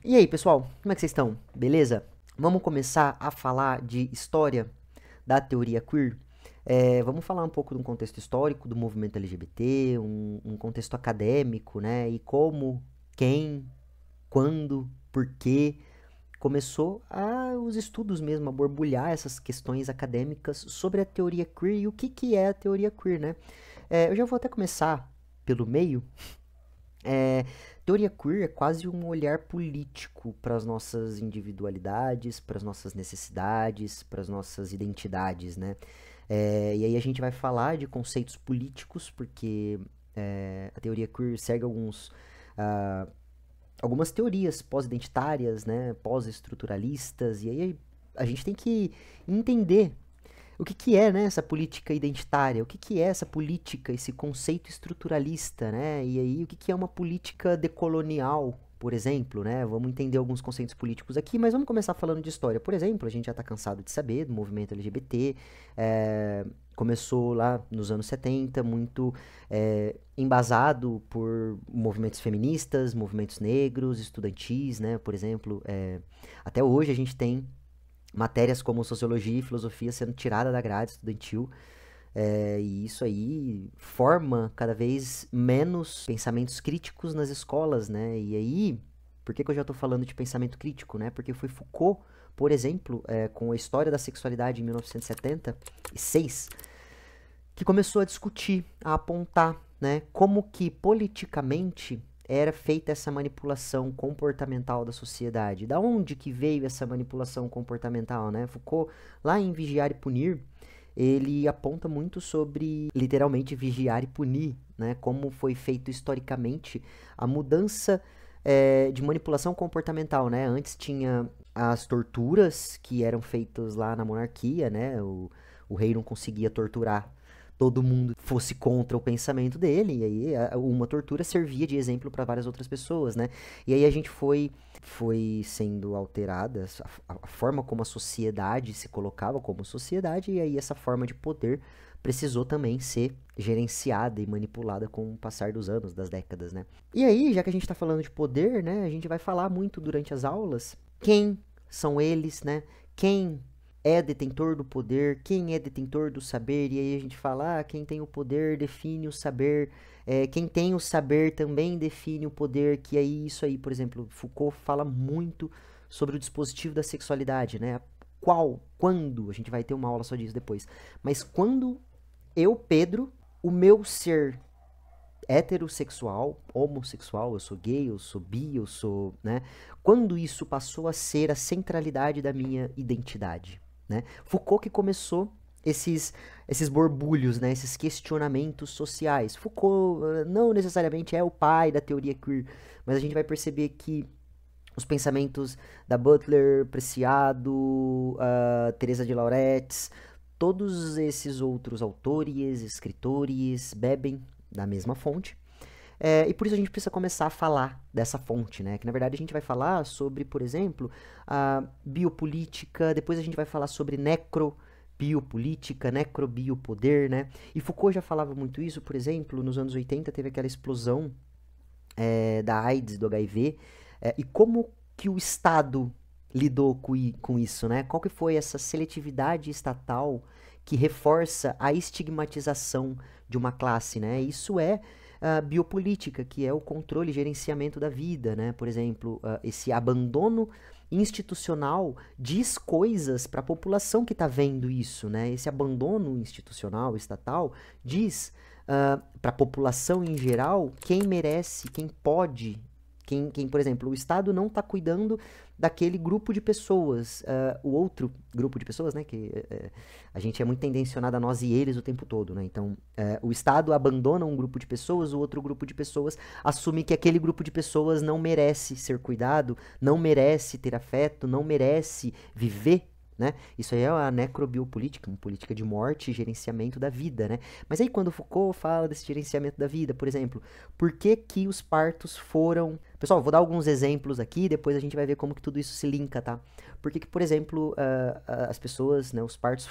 E aí, pessoal, como é que vocês estão? Beleza? Vamos começar a falar de história da teoria queer. Vamos falar um pouco de um contexto histórico do movimento LGBT, um contexto acadêmico, né? E como, quem, quando, por quê começou os estudos mesmo a borbulhar essas questões acadêmicas sobre a teoria queer e o que, que é a teoria queer, né? Eu já vou até começar pelo meio. É, Teoria queer é quase um olhar político para as nossas individualidades, para as nossas necessidades, para as nossas identidades, né? E aí a gente vai falar de conceitos políticos, porque a teoria queer segue ah, algumas teorias pós-identitárias, né? Pós-estruturalistas, e aí a gente tem que entender o que, que é, né, essa política identitária? O que, que é essa política, esse conceito estruturalista, né? E aí, o que, que é uma política decolonial, por exemplo, né? Vamos entender alguns conceitos políticos aqui, mas vamos começar falando de história. Por exemplo, a gente já está cansado de saber do movimento LGBT, começou lá nos anos 70, muito embasado por movimentos feministas, movimentos negros, estudantis, né? Por exemplo, até hoje a gente tem matérias como sociologia e filosofia sendo tirada da grade estudantil, e isso aí forma cada vez menos pensamentos críticos nas escolas, né? E aí, por que, que eu já estou falando de pensamento crítico, né? Porque foi Foucault, por exemplo, com a história da sexualidade em 1976, que começou a discutir, a apontar, né, como que politicamente era feita essa manipulação comportamental da sociedade. Da onde que veio essa manipulação comportamental, né? Foucault, lá em Vigiar e Punir, ele aponta muito sobre, literalmente, vigiar e punir, né? Como foi feito historicamente a mudança de manipulação comportamental, né? Antes tinha as torturas que eram feitas lá na monarquia, né? O rei não conseguia torturar todo mundo fosse contra o pensamento dele, e aí uma tortura servia de exemplo para várias outras pessoas, né? E aí a gente foi sendo alterada a forma como a sociedade se colocava como sociedade, e aí essa forma de poder precisou também ser gerenciada e manipulada com o passar dos anos, das décadas, né? E aí, já que a gente está falando de poder, né, a gente vai falar muito durante as aulas quem são eles, né? Quem é detentor do poder, quem é detentor do saber, e aí a gente fala, quem tem o poder define o saber, quem tem o saber também define o poder, que aí isso aí, por exemplo, Foucault fala muito sobre o dispositivo da sexualidade, né? Quando, a gente vai ter uma aula só disso depois, mas quando eu, Pedro, o meu ser heterossexual, homossexual, eu sou gay, eu sou bi, eu sou, né? Quando isso passou a ser a centralidade da minha identidade, né? Foucault que começou esses borbulhos, né? Esses questionamentos sociais. Foucault não necessariamente é o pai da teoria queer, mas a gente vai perceber que os pensamentos da Butler, Preciado, Teresa de Lauretis, todos esses outros autores, escritores, bebem da mesma fonte. E por isso a gente precisa começar a falar dessa fonte, né? Que na verdade a gente vai falar sobre, por exemplo, a biopolítica, depois a gente vai falar sobre necrobiopolitica, necrobiopoder, né? E Foucault já falava muito isso, por exemplo, nos anos 80 teve aquela explosão da AIDS, do HIV, e como que o Estado lidou com isso, né? Qual que foi essa seletividade estatal que reforça a estigmatização de uma classe, né? Isso é biopolítica, que é o controle e gerenciamento da vida, né? Por exemplo, esse abandono institucional diz coisas para a população que está vendo isso, né? Esse abandono institucional, estatal, diz para a população em geral quem merece, quem pode, por exemplo, o Estado não está cuidando daquele grupo de pessoas, o outro grupo de pessoas, né, que a gente é muito tendencionado a nós e eles o tempo todo, né, então o Estado abandona um grupo de pessoas, o outro grupo de pessoas assume que aquele grupo de pessoas não merece ser cuidado, não merece ter afeto, não merece viver, né? Isso aí é a necrobiopolítica, uma política de morte e gerenciamento da vida, né? Mas aí quando Foucault fala desse gerenciamento da vida, por exemplo, por que que os partos foram... Pessoal, vou dar alguns exemplos aqui, depois a gente vai ver como que tudo isso se linka, tá? Por que que, por exemplo, as pessoas, né, os partos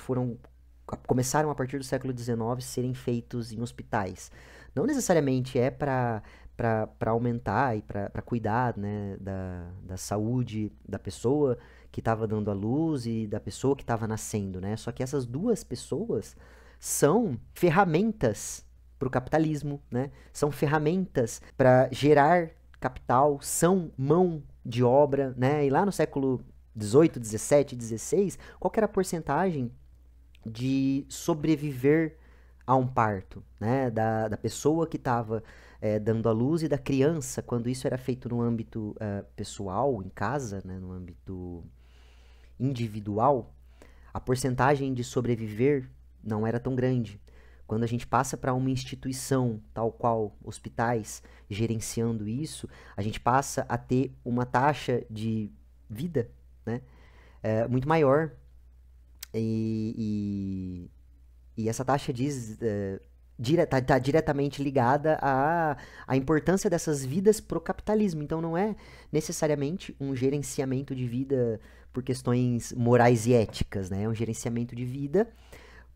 começaram a partir do século XIX serem feitos em hospitais? Não necessariamente é para para aumentar e para cuidar, né, da saúde da pessoa que estava dando à luz e da pessoa que estava nascendo, né? Só que essas duas pessoas são ferramentas para o capitalismo, né? São ferramentas para gerar capital, são mão de obra, né? E lá no século 18, 17, 16, qual que era a porcentagem de sobreviver a um parto, né? Da pessoa que estava dando à luz e da criança, quando isso era feito no âmbito pessoal, em casa, né? No âmbito individual, a porcentagem de sobreviver não era tão grande. Quando a gente passa para uma instituição, tal qual hospitais, gerenciando isso, a gente passa a ter uma taxa de vida, né, muito maior. E essa taxa diz, tá diretamente ligada à importância dessas vidas pro capitalismo. Então não é necessariamente um gerenciamento de vida por questões morais e éticas, né? É um gerenciamento de vida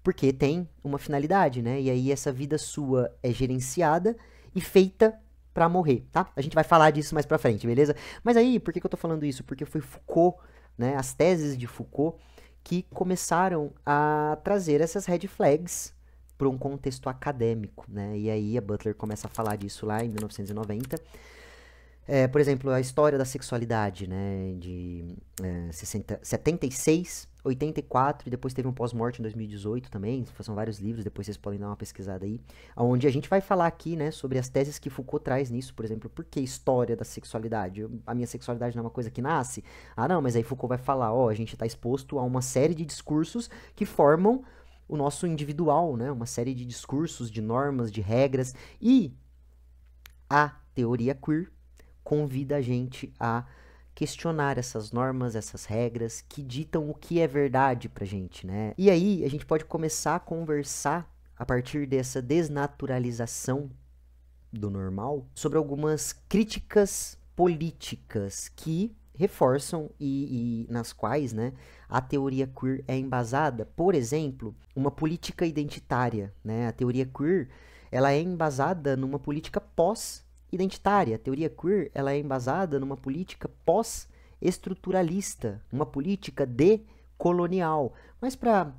porque tem uma finalidade, né? E aí essa vida sua é gerenciada e feita pra morrer, tá? A gente vai falar disso mais pra frente, beleza? Mas aí, por que eu tô falando isso? Porque foi Foucault, né? As teses de Foucault que começaram a trazer essas red flags para um contexto acadêmico, né? E aí a Butler começa a falar disso lá em 1990. Por exemplo, a história da sexualidade, né? De 76, 84 e depois teve um pós-morte em 2018 também. São vários livros, depois vocês podem dar uma pesquisada aí. Onde a gente vai falar aqui, né? Sobre as teses que Foucault traz nisso, por exemplo. Por que história da sexualidade? A minha sexualidade não é uma coisa que nasce? Ah, não, mas aí Foucault vai falar, ó, a gente está exposto a uma série de discursos que formam o nosso individual, né? Uma série de discursos, de normas, de regras. E a teoria queer convida a gente a questionar essas normas, essas regras que ditam o que é verdade pra gente, né? E aí a gente pode começar a conversar a partir dessa desnaturalização do normal sobre algumas críticas políticas que reforçam e nas quais, né, a teoria queer é embasada. Por exemplo, uma política identitária, né? A teoria queer, ela é embasada numa política pós-identitária. A teoria queer, ela é embasada numa política pós-estruturalista, uma política decolonial. Mas para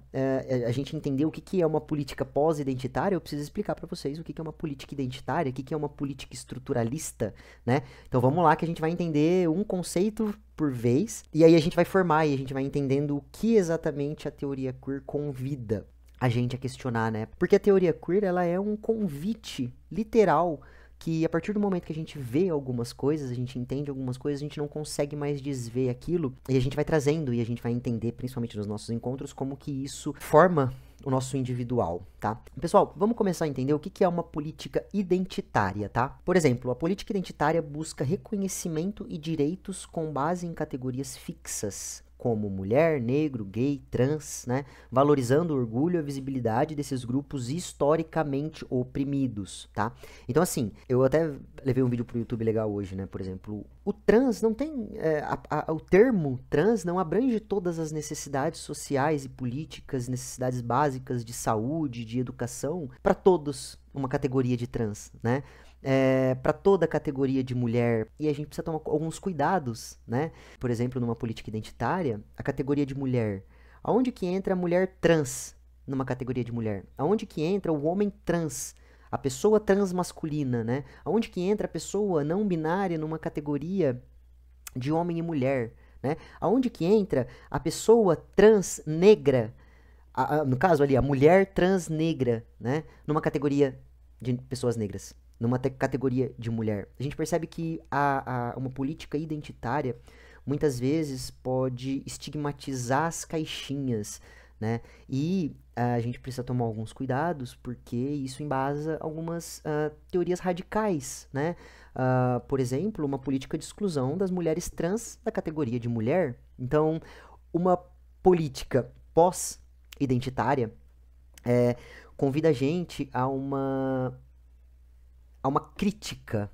a gente entender o que é uma política pós-identitária, eu preciso explicar para vocês o que é uma política identitária, o que é uma política estruturalista, né? Então vamos lá que a gente vai entender um conceito por vez, e aí a gente vai formar e a gente vai entendendo o que exatamente a teoria queer convida a gente a questionar, né? Porque a teoria queer, ela é um convite literal que a partir do momento que a gente vê algumas coisas, a gente entende algumas coisas, a gente não consegue mais desver aquilo, e a gente vai trazendo e a gente vai entender, principalmente nos nossos encontros, como que isso forma o nosso individual, tá? Pessoal, vamos começar a entender o que é uma política identitária, tá? Por exemplo, a política identitária busca reconhecimento e direitos com base em categorias fixas, como mulher, negro, gay, trans, né? Valorizando o orgulho e a visibilidade desses grupos historicamente oprimidos, tá? Então, assim, eu até levei um vídeo pro YouTube legal hoje, né? Por exemplo, o trans não tem... o termo trans não abrange todas as necessidades sociais e políticas, necessidades básicas de saúde, de educação, para todos uma categoria de trans, né? Para toda a categoria de mulher, e a gente precisa tomar alguns cuidados, né? Por exemplo, numa política identitária, a categoria de mulher, aonde que entra a mulher trans numa categoria de mulher? Aonde que entra o homem trans, a pessoa transmasculina, né? Aonde que entra a pessoa não binária numa categoria de homem e mulher, né? Aonde que entra a pessoa trans negra, no caso ali, a mulher trans negra, né? Numa categoria de pessoas negras, numa categoria de mulher. A gente percebe que uma política identitária muitas vezes pode estigmatizar as caixinhas, né? E a gente precisa tomar alguns cuidados porque isso embasa algumas teorias radicais, né? Por exemplo, uma política de exclusão das mulheres trans da categoria de mulher. Então, uma política pós-identitária convida a gente a uma crítica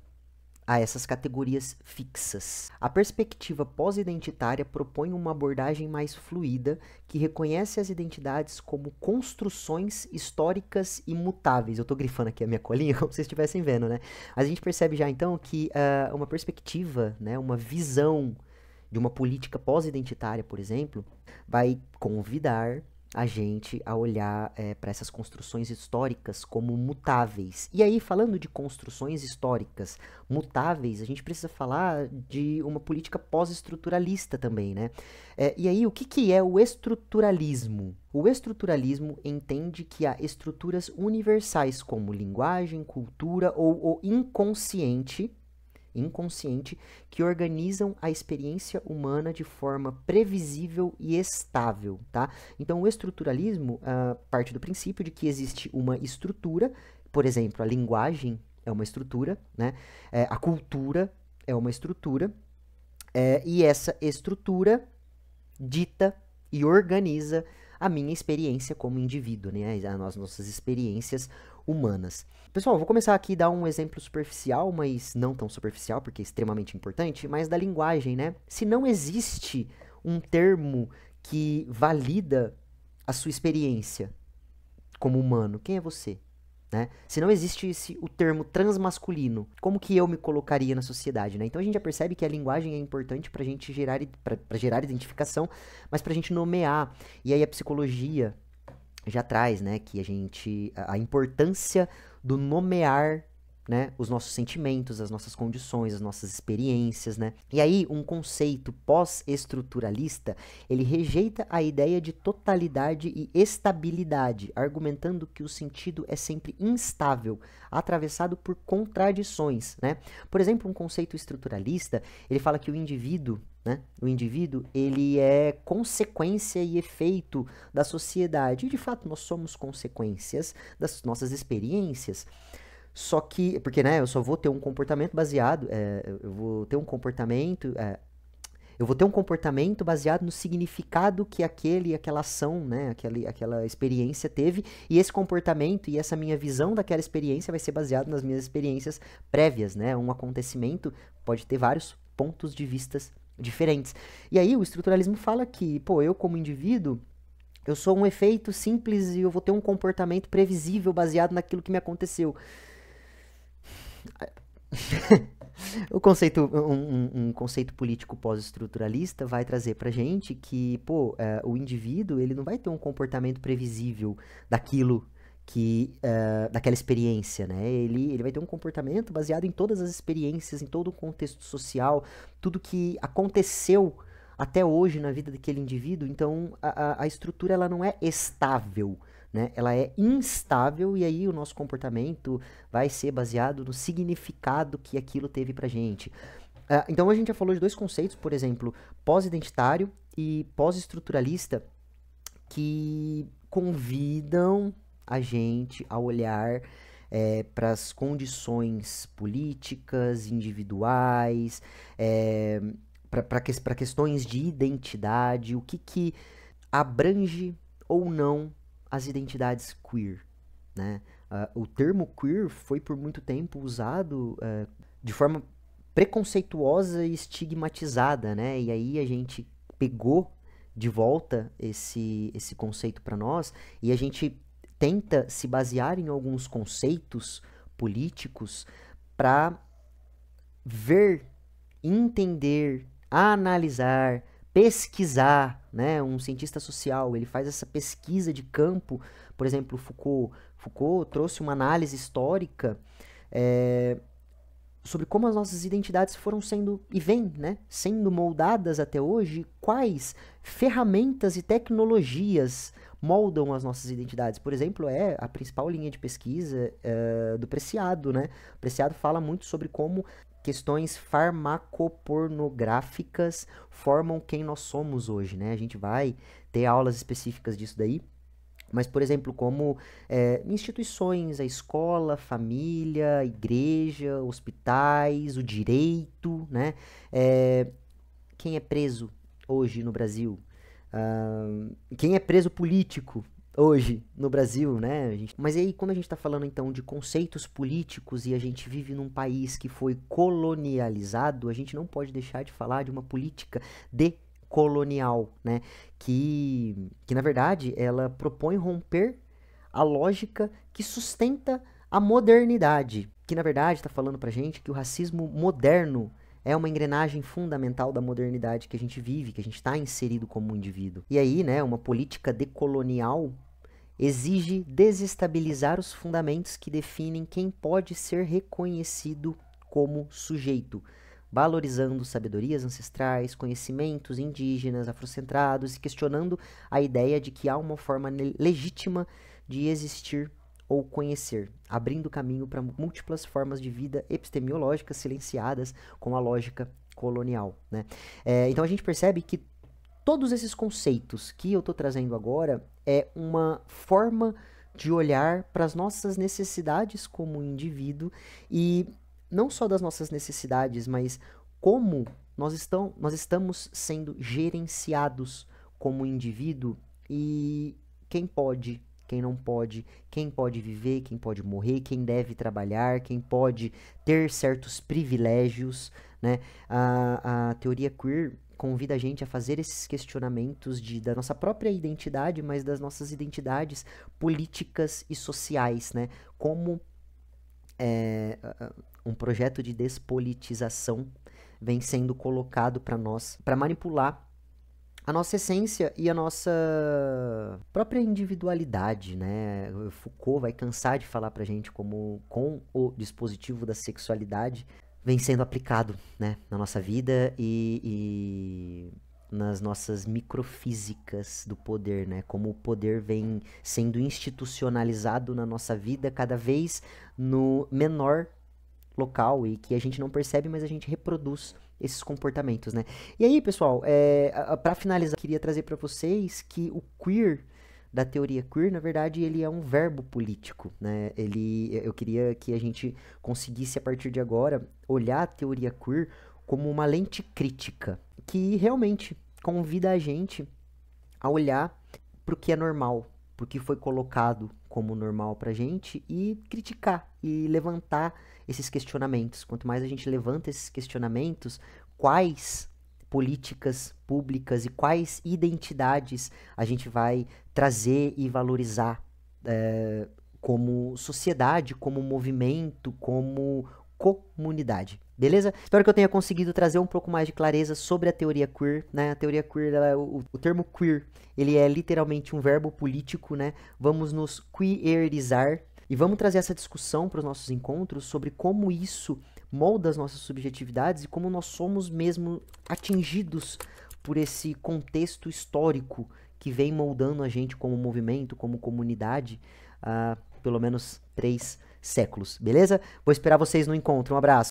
a essas categorias fixas. A perspectiva pós-identitária propõe uma abordagem mais fluida que reconhece as identidades como construções históricas imutáveis. Eu estou grifando aqui a minha colinha como vocês estivessem vendo, né? A gente percebe já então que uma perspectiva, né, uma visão de uma política pós-identitária, por exemplo, vai convidar a gente a olhar para essas construções históricas como mutáveis. E aí, falando de construções históricas mutáveis, a gente precisa falar de uma política pós-estruturalista também, né? E aí, o que é o estruturalismo? O estruturalismo entende que há estruturas universais como linguagem, cultura ou o inconsciente que organizam a experiência humana de forma previsível e estável, tá? Então, o estruturalismo parte do princípio de que existe uma estrutura, por exemplo, a linguagem é uma estrutura, né? A cultura é uma estrutura, e essa estrutura dita e organiza a minha experiência como indivíduo, né? As nossas experiências humanas. Pessoal, vou começar aqui a dar um exemplo superficial, mas não tão superficial, porque é extremamente importante, mas da linguagem, né? Se não existe um termo que valida a sua experiência como humano, quem é você? Né? Se não existisse o termo transmasculino, como que eu me colocaria na sociedade? Né? Então a gente já percebe que a linguagem é importante para a gente gerar identificação, mas para a gente nomear. E aí a psicologia já traz, né, que a importância do nomear, né, os nossos sentimentos, as nossas condições, as nossas experiências, né? E aí um conceito pós-estruturalista, ele rejeita a ideia de totalidade e estabilidade, argumentando que o sentido é sempre instável, atravessado por contradições, né? Por exemplo, um conceito estruturalista, ele fala que o indivíduo, né? O indivíduo, ele é consequência e efeito da sociedade. E, de fato, nós somos consequências das nossas experiências. Só que, porque, né, eu só vou ter um comportamento baseado, eu vou ter um comportamento baseado no significado que aquela ação, né, aquela experiência teve, e esse comportamento e essa minha visão daquela experiência vai ser baseado nas minhas experiências prévias, né? Um acontecimento pode ter vários pontos de vistas diferentes. E aí o estruturalismo fala que, pô, eu como indivíduo, eu sou um efeito simples e eu vou ter um comportamento previsível baseado naquilo que me aconteceu. Um conceito político pós-estruturalista vai trazer pra gente que, pô, o indivíduo, ele não vai ter um comportamento previsível daquela experiência, né? Ele vai ter um comportamento baseado em todas as experiências, em todo o contexto social, tudo que aconteceu até hoje na vida daquele indivíduo. Então, a estrutura, ela não é estável, né? Ela é instável, e aí o nosso comportamento vai ser baseado no significado que aquilo teve pra gente. Então a gente já falou de dois conceitos, por exemplo, pós-identitário e pós-estruturalista, que convidam a gente a olhar para as condições políticas, individuais, para questões de identidade, o que abrange ou não as identidades queer, né? O termo queer foi por muito tempo usado de forma preconceituosa e estigmatizada, né? E aí a gente pegou de volta esse conceito para nós, e a gente tenta se basear em alguns conceitos políticos para ver, entender, analisar, pesquisar, né? Um cientista social, ele faz essa pesquisa de campo. Por exemplo, Foucault trouxe uma análise histórica sobre como as nossas identidades foram sendo, e vêm, né, sendo moldadas até hoje, quais ferramentas e tecnologias moldam as nossas identidades. Por exemplo, a principal linha de pesquisa do Preciado, né? O Preciado fala muito sobre como questões farmacopornográficas formam quem nós somos hoje, né? A gente vai ter aulas específicas disso daí, mas, por exemplo, como instituições, a escola, a família, a igreja, hospitais, o direito, né? Quem é preso hoje no Brasil? Quem é preso político? hoje no Brasil, né? Mas aí, quando a gente está falando então de conceitos políticos e a gente vive num país que foi colonializado, a gente não pode deixar de falar de uma política decolonial, né? Que na verdade ela propõe romper a lógica que sustenta a modernidade, que na verdade está falando pra gente que o racismo moderno é uma engrenagem fundamental da modernidade que a gente vive, que a gente está inserido como um indivíduo. E aí, né, uma política decolonial exige desestabilizar os fundamentos que definem quem pode ser reconhecido como sujeito, valorizando sabedorias ancestrais, conhecimentos indígenas, afrocentrados e questionando a ideia de que há uma forma legítima de existir ou conhecer, abrindo caminho para múltiplas formas de vida epistemológicas silenciadas com a lógica colonial, né? Então a gente percebe que todos esses conceitos que eu estou trazendo agora é uma forma de olhar para as nossas necessidades como indivíduo e não só das nossas necessidades, mas como nós estamos sendo gerenciados como indivíduo e quem pode, quem não pode, quem pode viver, quem pode morrer, quem deve trabalhar, quem pode ter certos privilégios, né? A teoria queer convida a gente a fazer esses questionamentos da nossa própria identidade, mas das nossas identidades políticas e sociais, né? Como um projeto de despolitização vem sendo colocado para nós, para manipular a nossa essência e a nossa própria individualidade, né? Foucault vai cansar de falar pra gente como com o dispositivo da sexualidade vem sendo aplicado, né, na nossa vida e nas nossas microfísicas do poder, né? Como o poder vem sendo institucionalizado na nossa vida cada vez no menor local e que a gente não percebe, mas a gente reproduz esses comportamentos, né? E aí, pessoal, para finalizar, eu queria trazer para vocês que o queer da teoria queer, na verdade, ele é um verbo político, né? Eu queria que a gente conseguisse, a partir de agora, olhar a teoria queer como uma lente crítica, que realmente convida a gente a olhar para o que é normal, para o que foi colocado como normal pra gente e criticar e levantar esses questionamentos. Quanto mais a gente levanta esses questionamentos, quais políticas públicas e quais identidades a gente vai trazer e valorizar como sociedade, como movimento, como comunidade. Beleza? Espero que eu tenha conseguido trazer um pouco mais de clareza sobre a teoria queer, né? A teoria queer, o termo queer, ele é literalmente um verbo político, né? Vamos nos queerizar e vamos trazer essa discussão para os nossos encontros sobre como isso molda as nossas subjetividades e como nós somos mesmo atingidos por esse contexto histórico que vem moldando a gente como movimento, como comunidade, há pelo menos 3 séculos, beleza? Vou esperar vocês no encontro. Um abraço.